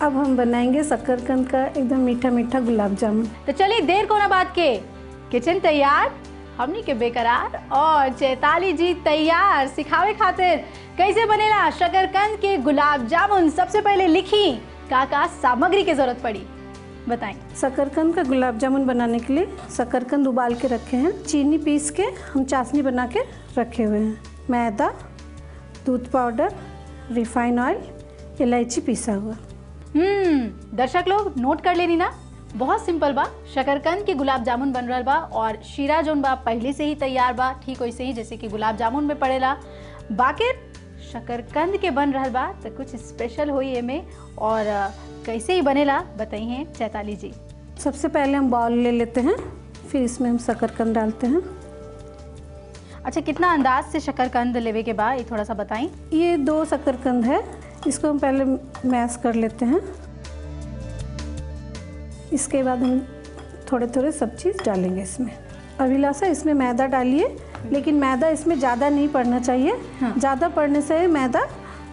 अब हम बनाएंगे शकरकंद का एकदम मीठा मीठा गुलाब जामुन। तो चलिए देर को ना बात के, किचन तैयार, हमनी के बेकरार और चैताली जी तैयार सिखावे खातिर कैसे बनेला शकरकंद के गुलाब जामुन। सबसे पहले लिखी का सामग्री की जरूरत पड़ी, बताएं। शकरकंद का गुलाब जामुन बनाने के लिए शकरकंद उबाल के रखे हैं, चीनी पीस के हम चाशनी बना के रखे हुए हैं, मैदा, दूध पाउडर, रिफाइन ऑयल, इलायची पीसा हुआ। दर्शक लोग नोट कर लेनी ना, बहुत सिंपल बा। शकरकंद के गुलाब जामुन बन रहा बा और शीरा जोन बा पहले से ही तैयार बा, ठीक वैसे ही जैसे कि गुलाब जामुन में पड़ेला। बाकी शकरकंद के बन रहा बा तो कुछ स्पेशल हुई एमे, और कैसे ही बनेला बताइए चैताली जी। सबसे पहले हम बाउल ले लेते हैं, फिर इसमें हम शकरकंद डालते हैं। अच्छा, कितना अंदाज से शकरकंद लेवे के बाद ये थोड़ा सा बताएं। ये 2 शकरकंद है, इसको हम पहले मैश कर लेते हैं। इसके बाद हम थोड़े थोड़े सब चीज़ डालेंगे इसमें। अभिलाषा, इसमें मैदा डालिए, लेकिन मैदा इसमें ज़्यादा नहीं पड़ना चाहिए। ज़्यादा पड़ने से मैदा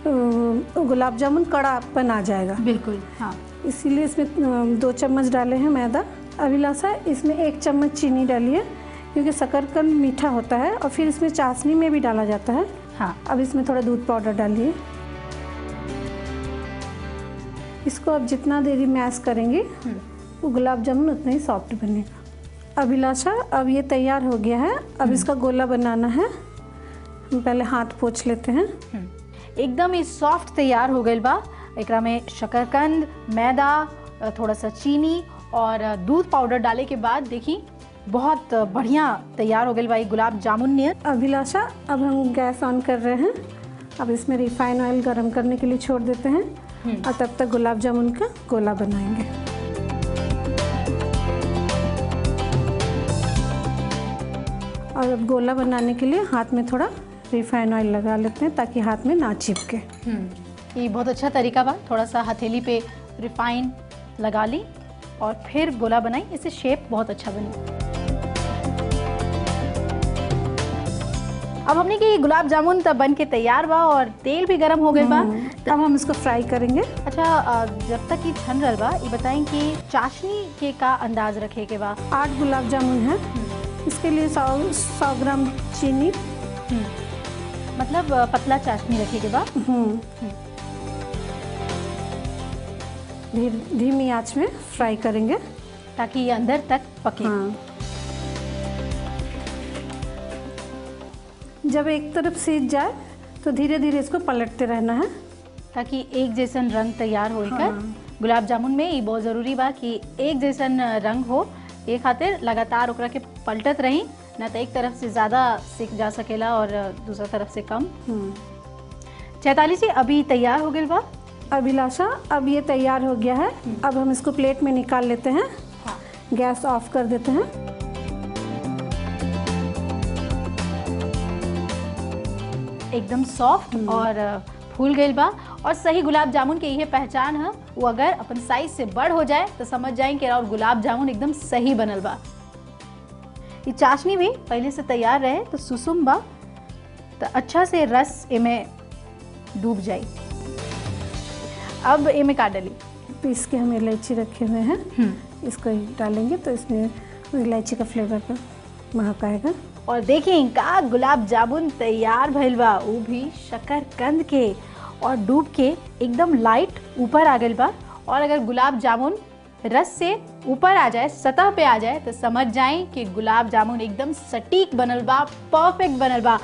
गुलाब जामुन कड़ापन आ जाएगा। बिल्कुल, हाँ। इसीलिए इसमें 2 चम्मच डाले हैं मैदा। अभिलाषा, इसमें 1 चम्मच चीनी डालिए, क्योंकि शकरकंद मीठा होता है और फिर इसमें चाशनी में भी डाला जाता है। हाँ। अब इसमें थोड़ा दूध पाउडर डालिए। इसको अब जितना देरी मैश करेंगे वो गुलाब जामुन उतना ही सॉफ्ट बनेगा। अभिलाषा, अब ये तैयार हो गया है। अब इसका गोला बनाना है। हम पहले हाथ पोंछ लेते हैं। एकदम ही सॉफ्ट तैयार हो गई बा। एकरा में शकरकंद, मैदा, थोड़ा सा चीनी और दूध पाउडर डाले के बाद देखी बहुत बढ़िया तैयार हो गई बा गुलाब जामुन ने। अभिलाषा, अब हम गैस ऑन कर रहे हैं। अब इसमें रिफाइन ऑयल गरम करने के लिए छोड़ देते हैं और तब तक गुलाब जामुन का गोला बनाएंगे। और अब गोला बनाने के लिए हाथ में थोड़ा रिफाइन ऑयल लगा लेते हैं ताकि हाथ में ना चिपके। ये बहुत अच्छा तरीका बा। थोड़ा सा हथेली पे रिफाइन लगा ली और फिर गोला बनाई, इससे शेप बहुत अच्छा बनी। अब हमने कि गुलाब जामुन तब बन के तैयार बा और तेल भी गरम हो गई बा। अब हम इसको फ्राई करेंगे। अच्छा, जब तक ये छन रहा बा, ये बताएं कि चाशनी के का अंदाज रखे के बा। 8 गुलाब जामुन है, इसके लिए 100 ग्राम चीनी, मतलब पतला चाशनी रखे के बा। धीमी आंच में फ्राई करेंगे ताकि ये अंदर तक पके। जब एक तरफ सीज जाए तो धीरे धीरे इसको पलटते रहना है ताकि एक जैसन रंग तैयार हो। गुलाब जामुन में ये बहुत ज़रूरी बा कि एक जैसन रंग हो, ये खातिर लगातार ओकरा के पलटत रही, ना तो एक तरफ से ज़्यादा सीख जा सकेला और दूसरा तरफ से कम। चैताली जी, अभी तैयार हो गई बा। अभिलाषा, अब ये तैयार हो गया है। अब हम इसको प्लेट में निकाल लेते हैं। गैस ऑफ कर देते हैं। एकदम सॉफ्ट और फूल गई बा। और सही गुलाब जामुन के ये पहचान है, वो अगर अपन साइज से बड़ हो जाए तो समझ जाए कि और गुलाब जामुन एकदम सही बनल बा। ये चाशनी भी पहले से तैयार रहे तो सुसुम बा, तो अच्छा से रस इमें डूब जाए। अब इमें का डाली पीस के हम इलायची रखे हुए हैं, इसको डालेंगे तो इसमें इलायची का फ्लेवर पर महक आएगा। और देखिए का गुलाब जामुन तैयार भइल बा, वो भी शकरकंद के, और डूब के एकदम लाइट ऊपर आ गइल बा। और अगर गुलाब जामुन रस से ऊपर आ जाए, सतह पे आ जाए, तो समझ जाएं कि गुलाब जामुन एकदम सटीक बनल बा, परफेक्ट बनल बा।